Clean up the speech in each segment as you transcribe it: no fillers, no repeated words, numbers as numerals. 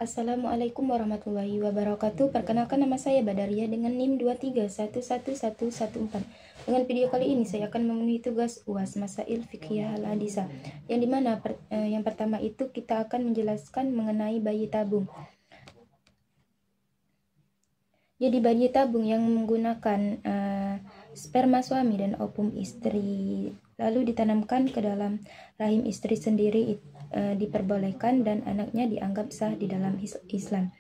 Assalamualaikum warahmatullahi wabarakatuh. Perkenalkan, nama saya Badaria dengan NIM 2311114. Dengan video kali ini saya akan memenuhi tugas UAS Masail Fiqhiyah Al-Hadisah, yang dimana yang pertama itu kita akan menjelaskan mengenai bayi tabung. Jadi bayi tabung yang menggunakan sperma suami dan ovum istri lalu ditanamkan ke dalam rahim istri sendiri diperbolehkan, dan anaknya dianggap sah di dalam Islam,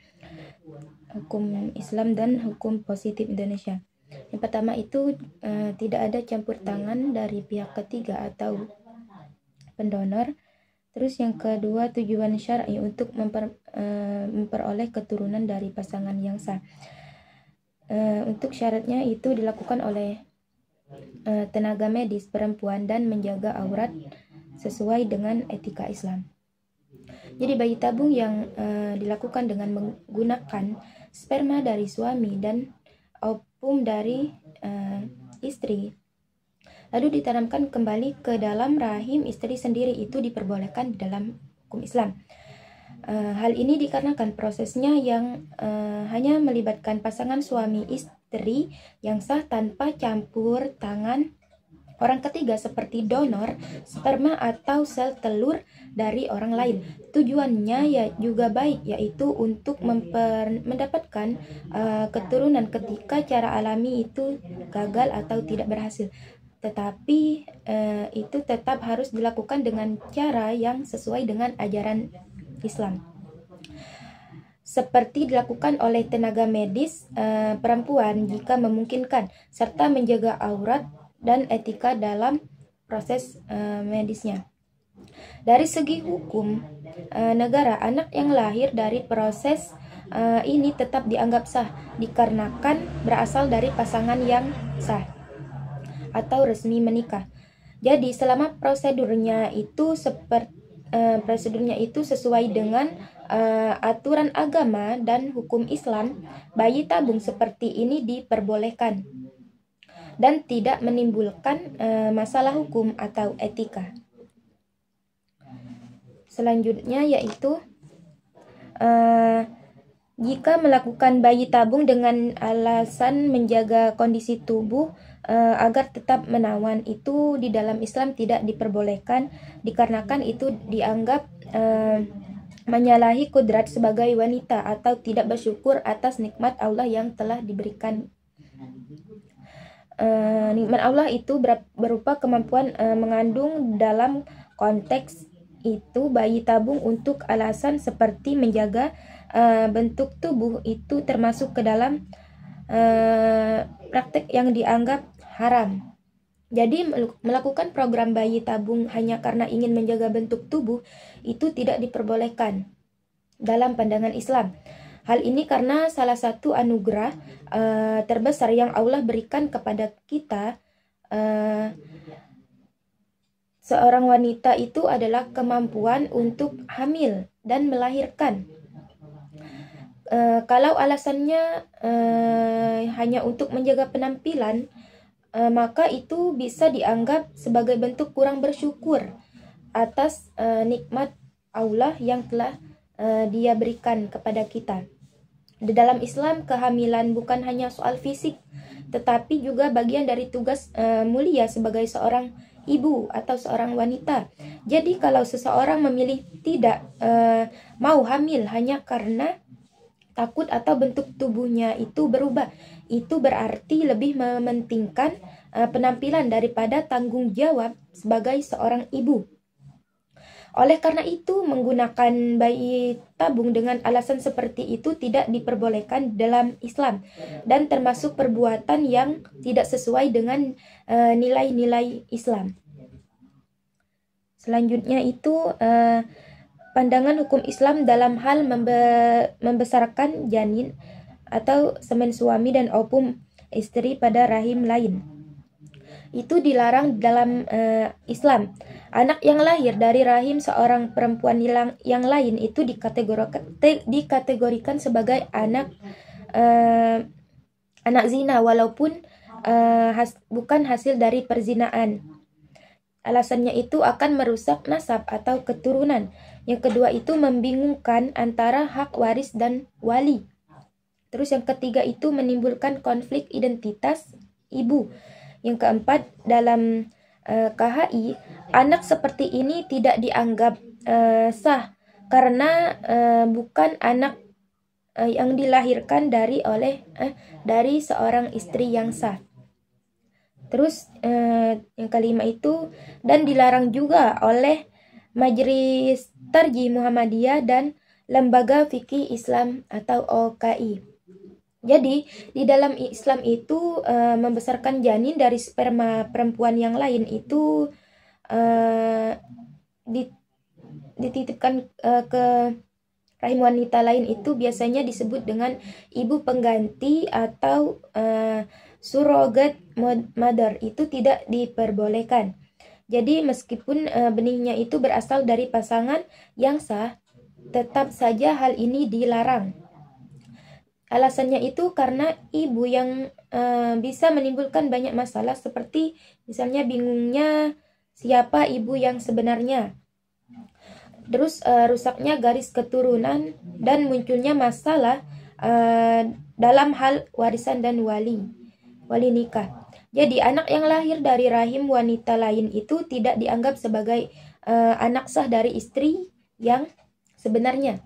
hukum Islam dan hukum positif Indonesia. Yang pertama itu tidak ada campur tangan dari pihak ketiga atau pendonor. Terus yang kedua, tujuan syar'i untuk memperoleh keturunan dari pasangan yang sah. Untuk syaratnya itu dilakukan oleh tenaga medis perempuan dan menjaga aurat sesuai dengan etika Islam. Jadi bayi tabung yang dilakukan dengan menggunakan sperma dari suami dan ovum dari istri lalu ditanamkan kembali ke dalam rahim istri sendiri itu diperbolehkan di dalam hukum Islam. Hal ini dikarenakan prosesnya yang hanya melibatkan pasangan suami istri yang sah tanpa campur tangan orang ketiga seperti donor sperma atau sel telur dari orang lain. Tujuannya ya juga baik, yaitu untuk mendapatkan keturunan ketika cara alami itu gagal atau tidak berhasil. Tetapi itu tetap harus dilakukan dengan cara yang sesuai dengan ajaran Islam, seperti dilakukan oleh tenaga medis perempuan jika memungkinkan, serta menjaga aurat dan etika dalam proses medisnya. Dari segi hukum negara, anak yang lahir dari proses ini tetap dianggap sah dikarenakan berasal dari pasangan yang sah atau resmi menikah. Jadi selama prosedurnya itu sesuai dengan aturan agama dan hukum Islam, bayi tabung seperti ini diperbolehkan dan tidak menimbulkan masalah hukum atau etika. Selanjutnya yaitu jika melakukan bayi tabung dengan alasan menjaga kondisi tubuh agar tetap menawan, itu di dalam Islam tidak diperbolehkan dikarenakan itu dianggap menyalahi kodrat sebagai wanita atau tidak bersyukur atas nikmat Allah yang telah diberikan. Nikmat Allah itu berupa kemampuan mengandung. Dalam konteks itu bayi tabung untuk alasan seperti menjaga bentuk tubuh itu termasuk ke dalam praktek yang dianggap haram. Jadi melakukan program bayi tabung hanya karena ingin menjaga bentuk tubuh itu tidak diperbolehkan dalam pandangan Islam. Hal ini karena salah satu anugerah terbesar yang Allah berikan kepada kita seorang wanita itu adalah kemampuan untuk hamil dan melahirkan. Kalau alasannya hanya untuk menjaga penampilan, maka itu bisa dianggap sebagai bentuk kurang bersyukur atas nikmat Allah yang telah Dia berikan kepada kita. Di dalam Islam, kehamilan bukan hanya soal fisik, tetapi juga bagian dari tugas mulia sebagai seorang ibu atau seorang wanita. Jadi kalau seseorang memilih tidak mau hamil hanya karena takut atau bentuk tubuhnya itu berubah, itu berarti lebih mementingkan penampilan daripada tanggung jawab sebagai seorang ibu. Oleh karena itu, menggunakan bayi tabung dengan alasan seperti itu tidak diperbolehkan dalam Islam dan termasuk perbuatan yang tidak sesuai dengan nilai-nilai Islam. Selanjutnya itu pandangan hukum Islam dalam hal membesarkan janin atau semen suami dan ovum istri pada rahim lain. Itu dilarang dalam Islam. Anak yang lahir dari rahim seorang perempuan yang lain itu dikategorikan sebagai anak zina walaupun bukan hasil dari perzinaan. Alasannya itu akan merusak nasab atau keturunan. Yang kedua itu membingungkan antara hak waris dan wali. Terus yang ketiga itu menimbulkan konflik identitas ibu. Yang keempat, dalam KHI, anak seperti ini tidak dianggap sah karena bukan anak yang dilahirkan dari seorang istri yang sah. Terus yang kelima itu, dan dilarang juga oleh Majelis Tarjih Muhammadiyah dan Lembaga Fikih Islam atau OKI. Jadi di dalam Islam itu membesarkan janin dari sperma perempuan yang lain itu dititipkan ke rahim wanita lain itu biasanya disebut dengan ibu pengganti atau surrogate mother, itu tidak diperbolehkan. Jadi meskipun benihnya itu berasal dari pasangan yang sah, tetap saja hal ini dilarang. Alasannya itu karena ibu yang bisa menimbulkan banyak masalah, seperti misalnya bingungnya siapa ibu yang sebenarnya. Terus rusaknya garis keturunan dan munculnya masalah dalam hal warisan dan wali nikah. Jadi anak yang lahir dari rahim wanita lain itu tidak dianggap sebagai anak sah dari istri yang sebenarnya.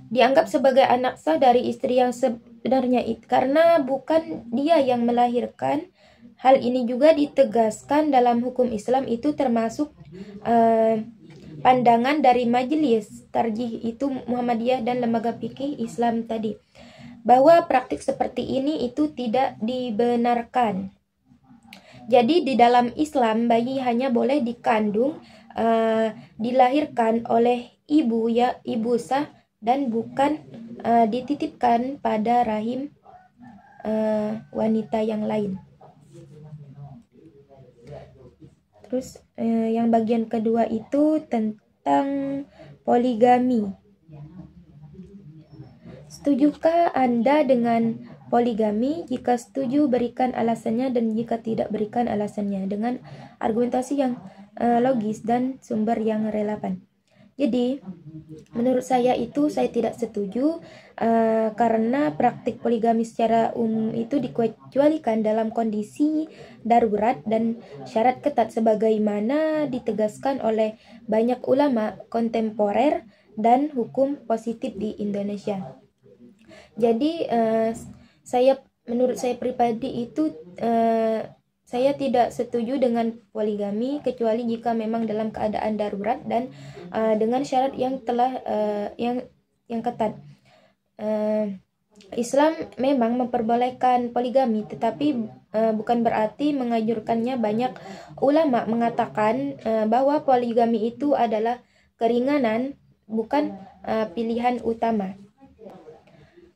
Dianggap sebagai anak sah dari istri yang sebenarnya karena bukan dia yang melahirkan. Hal ini juga ditegaskan dalam hukum Islam, itu termasuk pandangan dari Majelis Tarjih itu Muhammadiyah dan Lembaga Fikih Islam tadi, bahwa praktik seperti ini itu tidak dibenarkan. Jadi di dalam Islam bayi hanya boleh dikandung, dilahirkan oleh ibu sah, dan bukan dititipkan pada rahim wanita yang lain. Terus yang bagian kedua itu tentang poligami. Setujukah Anda dengan poligami? Jika setuju, berikan alasannya, dan jika tidak, berikan alasannya dengan argumentasi yang logis dan sumber yang relevan. Jadi, menurut saya tidak setuju karena praktik poligami secara umum itu dikecualikan dalam kondisi darurat dan syarat ketat sebagaimana ditegaskan oleh banyak ulama kontemporer dan hukum positif di Indonesia. Jadi menurut saya pribadi itu saya tidak setuju dengan poligami kecuali jika memang dalam keadaan darurat dan dengan syarat yang telah yang ketat. Islam memang memperbolehkan poligami, tetapi bukan berarti menganjurkannya. Banyak ulama mengatakan bahwa poligami itu adalah keringanan, bukan pilihan utama.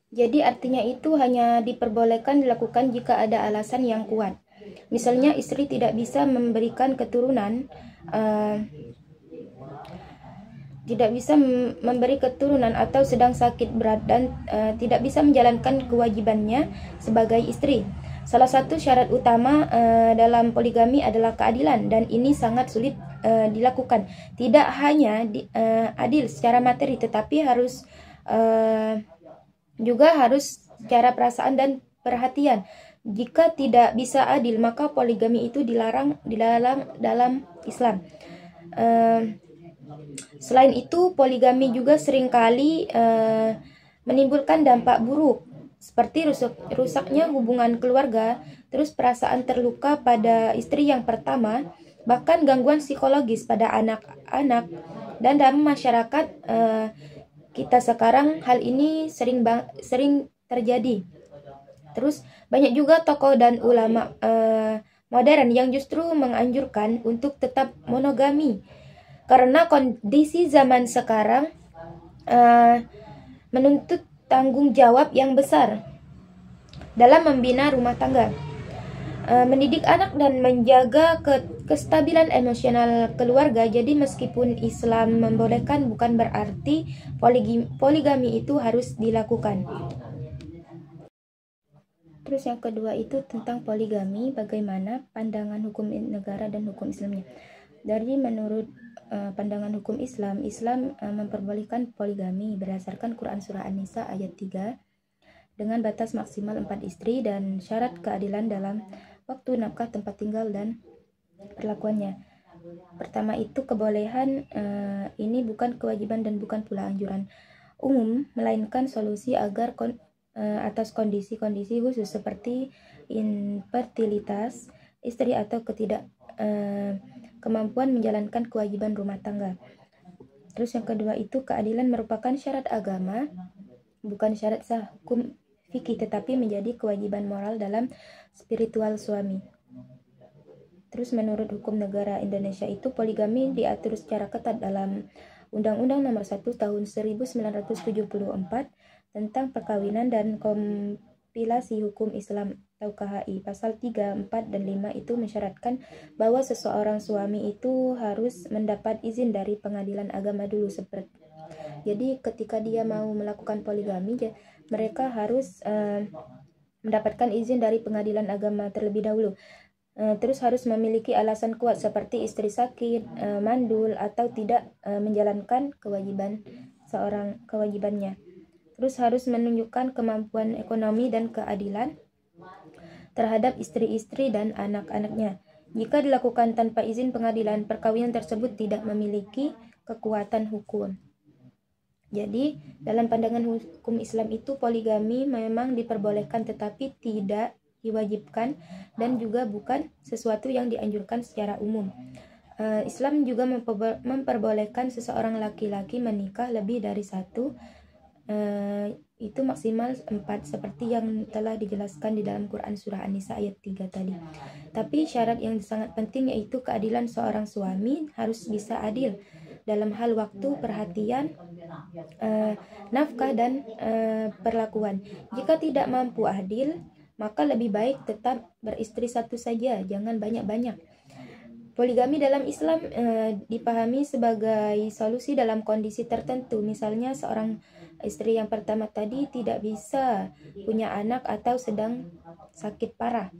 Jadi artinya itu hanya diperbolehkan dilakukan jika ada alasan yang kuat. Misalnya istri tidak bisa memberikan keturunan, atau sedang sakit berat dan tidak bisa menjalankan kewajibannya sebagai istri. Salah satu syarat utama dalam poligami adalah keadilan, dan ini sangat sulit dilakukan. Tidak hanya adil secara materi, tetapi juga harus secara perasaan dan perhatian. Jika tidak bisa adil, maka poligami itu dilarang dalam Islam. Selain itu, poligami juga seringkali menimbulkan dampak buruk, seperti rusaknya hubungan keluarga, terus perasaan terluka pada istri yang pertama, bahkan gangguan psikologis pada anak-anak. Dan dalam masyarakat kita sekarang hal ini sering terjadi. Terus banyak juga tokoh dan ulama modern yang justru menganjurkan untuk tetap monogami karena kondisi zaman sekarang menuntut tanggung jawab yang besar dalam membina rumah tangga, mendidik anak dan menjaga kestabilan emosional keluarga. Jadi meskipun Islam membolehkan, bukan berarti poligami itu harus dilakukan. Terus yang kedua itu tentang poligami, bagaimana pandangan hukum negara dan hukum Islamnya. Dari menurut pandangan hukum Islam, memperbolehkan poligami berdasarkan Quran Surah An-Nisa ayat 3 dengan batas maksimal 4 istri dan syarat keadilan dalam waktu, nafkah, tempat tinggal, dan perlakuannya. Pertama itu kebolehan ini bukan kewajiban dan bukan pula anjuran umum, melainkan solusi agar atas kondisi-kondisi khusus seperti infertilitas istri atau kemampuan menjalankan kewajiban rumah tangga. Terus yang kedua itu keadilan merupakan syarat agama, bukan syarat sah hukum fikih, tetapi menjadi kewajiban moral dalam spiritual suami. Terus menurut hukum negara Indonesia itu poligami diatur secara ketat dalam Undang-Undang Nomor 1 Tahun 1974 tentang perkawinan dan kompilasi hukum Islam atau KHI. Pasal 3, 4, dan 5 itu mensyaratkan bahwa seseorang suami itu harus mendapat izin dari pengadilan agama dulu. Jadi ketika dia mau melakukan poligami, mereka harus mendapatkan izin dari pengadilan agama terlebih dahulu. Terus harus memiliki alasan kuat seperti istri sakit, mandul, atau tidak menjalankan kewajibannya. Terus harus menunjukkan kemampuan ekonomi dan keadilan terhadap istri-istri dan anak-anaknya. Jika dilakukan tanpa izin pengadilan, perkawinan tersebut tidak memiliki kekuatan hukum. Jadi, dalam pandangan hukum Islam itu poligami memang diperbolehkan tetapi tidak diwajibkan dan juga bukan sesuatu yang dianjurkan secara umum. Islam juga memperbolehkan seseorang laki-laki menikah lebih dari satu, itu maksimal 4 seperti yang telah dijelaskan di dalam Quran Surah An-Nisa ayat 3 tadi. Tapi syarat yang sangat penting yaitu keadilan seorang suami harus bisa adil dalam hal waktu, perhatian, nafkah, dan perlakuan. Jika tidak mampu adil, maka lebih baik tetap beristri satu saja, jangan banyak-banyak. Poligami dalam Islam dipahami sebagai solusi dalam kondisi tertentu. Misalnya seorang istri yang pertama tadi tidak bisa punya anak atau sedang sakit parah.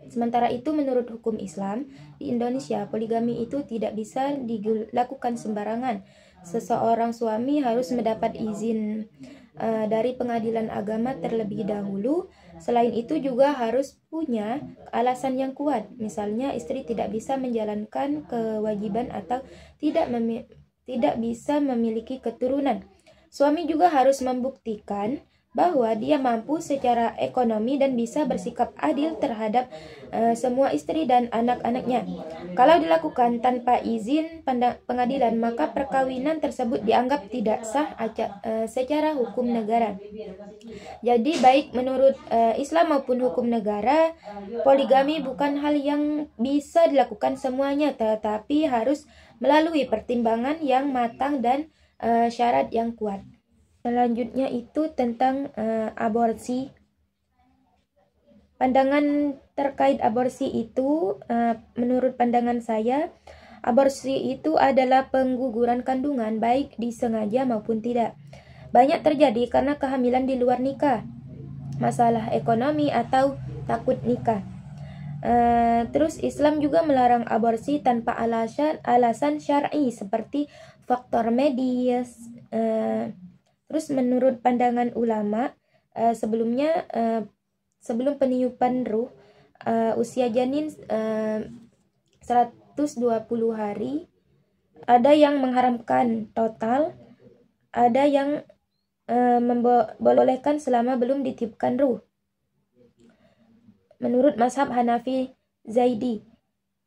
Sementara itu menurut hukum Islam di Indonesia, poligami itu tidak bisa dilakukan sembarangan. Seseorang suami harus mendapat izin dari pengadilan agama terlebih dahulu. Selain itu juga harus punya alasan yang kuat. Misalnya istri tidak bisa menjalankan kewajiban atau tidak bisa memiliki keturunan. Suami juga harus membuktikan bahwa dia mampu secara ekonomi dan bisa bersikap adil terhadap semua istri dan anak-anaknya. Kalau dilakukan tanpa izin pengadilan, maka perkawinan tersebut dianggap tidak sah secara hukum negara. Jadi baik menurut Islam maupun hukum negara, poligami bukan hal yang bisa dilakukan semuanya, tetapi harus melalui pertimbangan yang matang dan syarat yang kuat. Selanjutnya itu tentang aborsi. Pandangan terkait aborsi itu, menurut pandangan saya, aborsi itu adalah pengguguran kandungan baik disengaja maupun tidak. Banyak terjadi karena kehamilan di luar nikah, masalah ekonomi, atau takut nikah. Terus Islam juga melarang aborsi tanpa alasan syar'i seperti faktor medis. Terus menurut pandangan ulama, sebelum peniupan ruh, usia janin 120 hari, ada yang mengharamkan total, ada yang membolehkan selama belum ditiupkan ruh. Menurut mazhab Hanafi Zaidi,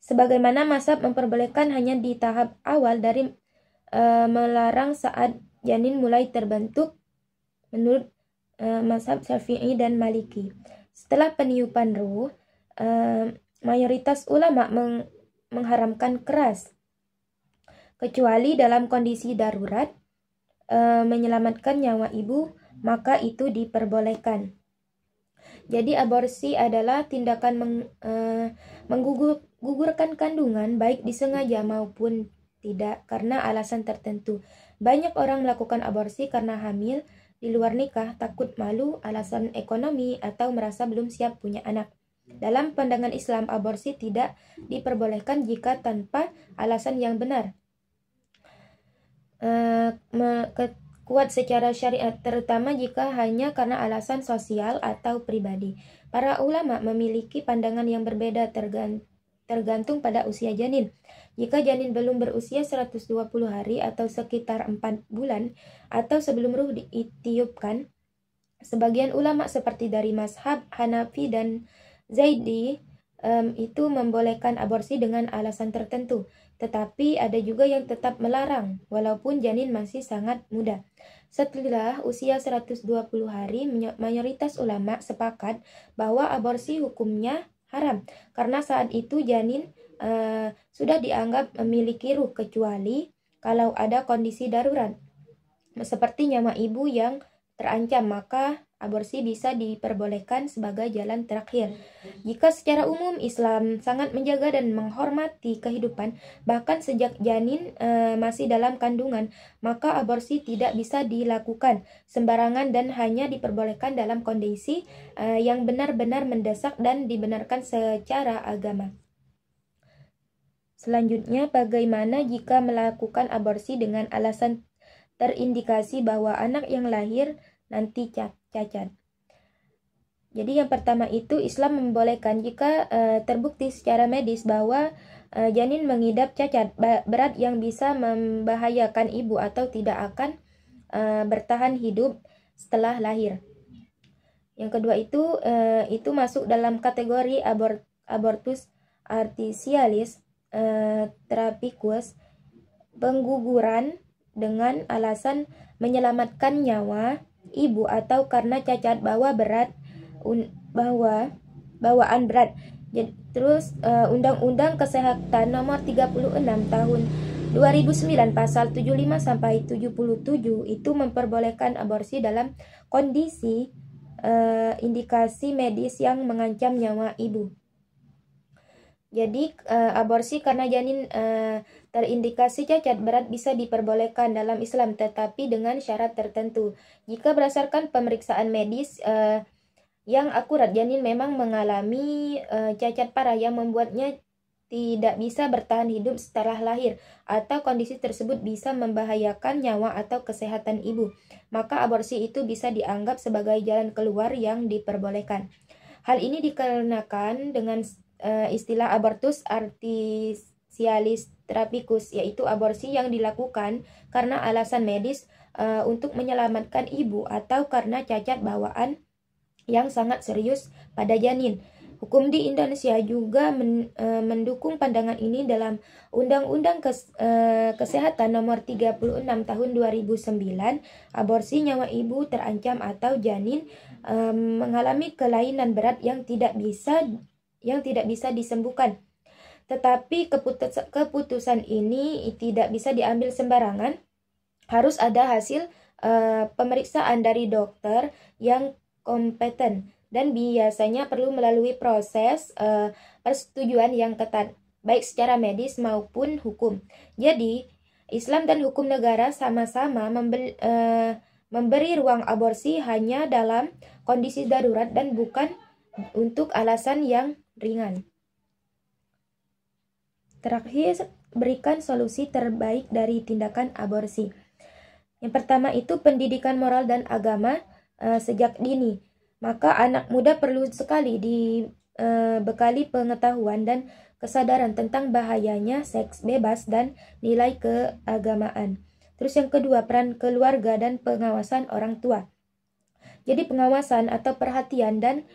sebagaimana mazhab memperbolehkan hanya di tahap awal dari melarang saat janin mulai terbentuk menurut mazhab Syafi'i dan Maliki. Setelah peniupan ruh, mayoritas ulama mengharamkan keras, kecuali dalam kondisi darurat menyelamatkan nyawa ibu, maka itu diperbolehkan. Jadi aborsi adalah tindakan menggugurkan kandungan baik disengaja maupun tidak karena alasan tertentu. Banyak orang melakukan aborsi karena hamil di luar nikah, takut malu, alasan ekonomi, atau merasa belum siap punya anak. Dalam pandangan Islam, aborsi tidak diperbolehkan jika tanpa alasan yang benar, kuat secara syariat, terutama jika hanya karena alasan sosial atau pribadi. Para ulama memiliki pandangan yang berbeda tergantung pada usia janin. Jika janin belum berusia 120 hari atau sekitar 4 bulan atau sebelum ruh ditiupkan, sebagian ulama seperti dari mazhab Hanafi dan Zaidi itu membolehkan aborsi dengan alasan tertentu. Tetapi ada juga yang tetap melarang walaupun janin masih sangat muda. Setelah usia 120 hari, mayoritas ulama sepakat bahwa aborsi hukumnya haram karena saat itu janin sudah dianggap memiliki ruh, kecuali kalau ada kondisi darurat seperti nyawa ibu yang terancam, maka aborsi bisa diperbolehkan sebagai jalan terakhir. Jika secara umum Islam sangat menjaga dan menghormati kehidupan, bahkan sejak janin masih dalam kandungan, maka aborsi tidak bisa dilakukan sembarangan dan hanya diperbolehkan dalam kondisi yang benar-benar mendesak dan dibenarkan secara agama. Selanjutnya, bagaimana jika melakukan aborsi dengan alasan terindikasi bahwa anak yang lahir nanti cacat? Jadi yang pertama itu, Islam membolehkan jika terbukti secara medis bahwa janin mengidap cacat berat yang bisa membahayakan ibu atau tidak akan bertahan hidup setelah lahir. Yang kedua itu masuk dalam kategori abortus artificialis trapicus, pengguguran dengan alasan menyelamatkan nyawa ibu atau karena cacat bawaan berat. Terus Undang-Undang Kesehatan Nomor 36 Tahun 2009 pasal 75 sampai 77 itu memperbolehkan aborsi dalam kondisi indikasi medis yang mengancam nyawa ibu. Jadi aborsi karena janin terindikasi cacat berat bisa diperbolehkan dalam Islam, tetapi dengan syarat tertentu. Jika berdasarkan pemeriksaan medis yang akurat, janin memang mengalami cacat parah yang membuatnya tidak bisa bertahan hidup setelah lahir, atau kondisi tersebut bisa membahayakan nyawa atau kesehatan ibu, maka aborsi itu bisa dianggap sebagai jalan keluar yang diperbolehkan. Hal ini dikarenakan dengan istilah abortus artificialis trapicus, yaitu aborsi yang dilakukan karena alasan medis untuk menyelamatkan ibu atau karena cacat bawaan yang sangat serius pada janin. Hukum di Indonesia juga mendukung pandangan ini dalam Undang-Undang Kesehatan Nomor 36 Tahun 2009. Aborsi nyawa ibu terancam atau janin mengalami kelainan berat yang tidak bisa disembuhkan. Tetapi keputusan ini tidak bisa diambil sembarangan. Harus ada hasil pemeriksaan dari dokter yang kompeten dan biasanya perlu melalui proses persetujuan yang ketat, baik secara medis maupun hukum. Jadi, Islam dan hukum negara sama-sama memberi ruang aborsi hanya dalam kondisi darurat dan bukan untuk alasan yang ringan. Terakhir, berikan solusi terbaik dari tindakan aborsi. Yang pertama itu pendidikan moral dan agama sejak dini. Maka anak muda perlu sekali dibekali pengetahuan dan kesadaran tentang bahayanya seks bebas dan nilai keagamaan. Terus yang kedua, peran keluarga dan pengawasan orang tua. Jadi pengawasan atau perhatian dan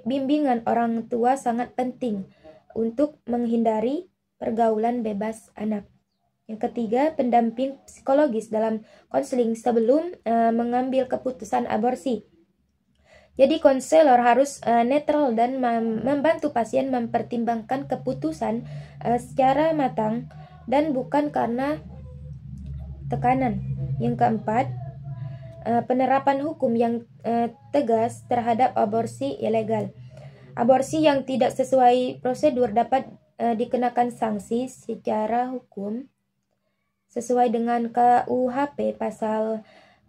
bimbingan orang tua sangat penting untuk menghindari pergaulan bebas anak. Yang ketiga, pendamping psikologis dalam konseling sebelum mengambil keputusan aborsi. Jadi konselor harus netral dan membantu pasien mempertimbangkan keputusan secara matang dan bukan karena tekanan. Yang keempat, penerapan hukum yang tegas terhadap aborsi ilegal. Aborsi yang tidak sesuai prosedur dapat dikenakan sanksi secara hukum sesuai dengan KUHP pasal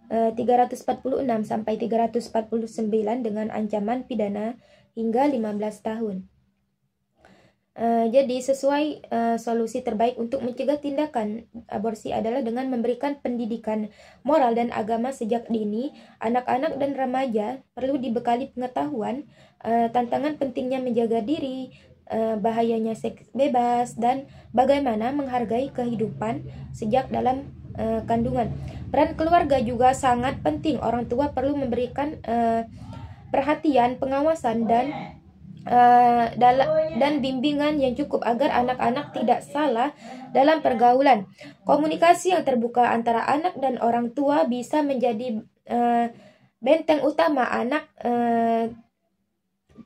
346 sampai 349 dengan ancaman pidana hingga 15 tahun. Jadi sesuai solusi terbaik untuk mencegah tindakan aborsi adalah dengan memberikan pendidikan moral dan agama sejak dini. Anak-anak dan remaja perlu dibekali pengetahuan tantangan pentingnya menjaga diri, bahayanya seks bebas, dan bagaimana menghargai kehidupan sejak dalam kandungan. Peran keluarga juga sangat penting. Orang tua perlu memberikan perhatian, pengawasan, dan bimbingan yang cukup agar anak-anak tidak salah dalam pergaulan. Komunikasi yang terbuka antara anak dan orang tua bisa menjadi benteng utama anak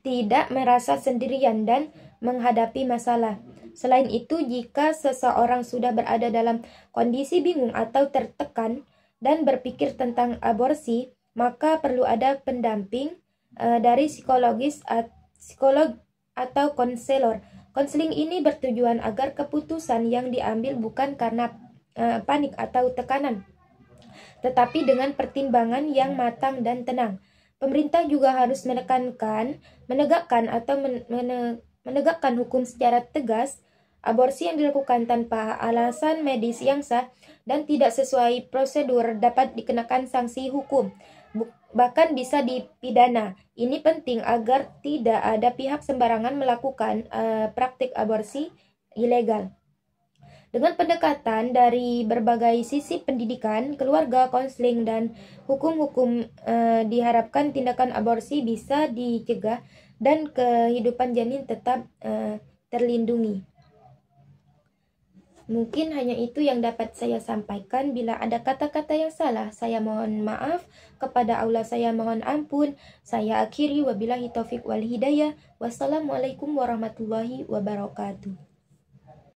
tidak merasa sendirian dan menghadapi masalah. Selain itu, jika seseorang sudah berada dalam kondisi bingung atau tertekan dan berpikir tentang aborsi, maka perlu ada pendamping dari psikolog atau konselor. Konseling ini bertujuan agar keputusan yang diambil bukan karena panik atau tekanan, tetapi dengan pertimbangan yang matang dan tenang. Pemerintah juga harus menegakkan hukum secara tegas. Aborsi yang dilakukan tanpa alasan medis yang sah dan tidak sesuai prosedur dapat dikenakan sanksi hukum, bahkan bisa dipidana. Ini penting agar tidak ada pihak sembarangan melakukan praktik aborsi ilegal. Dengan pendekatan dari berbagai sisi pendidikan, keluarga, konseling, dan hukum-hukum diharapkan tindakan aborsi bisa dicegah dan kehidupan janin tetap terlindungi. Mungkin hanya itu yang dapat saya sampaikan. Bila ada kata-kata yang salah, saya mohon maaf. Kepada Allah saya mohon ampun. Saya akhiri, wabillahi taufik wal hidayah. Wassalamualaikum warahmatullahi wabarakatuh.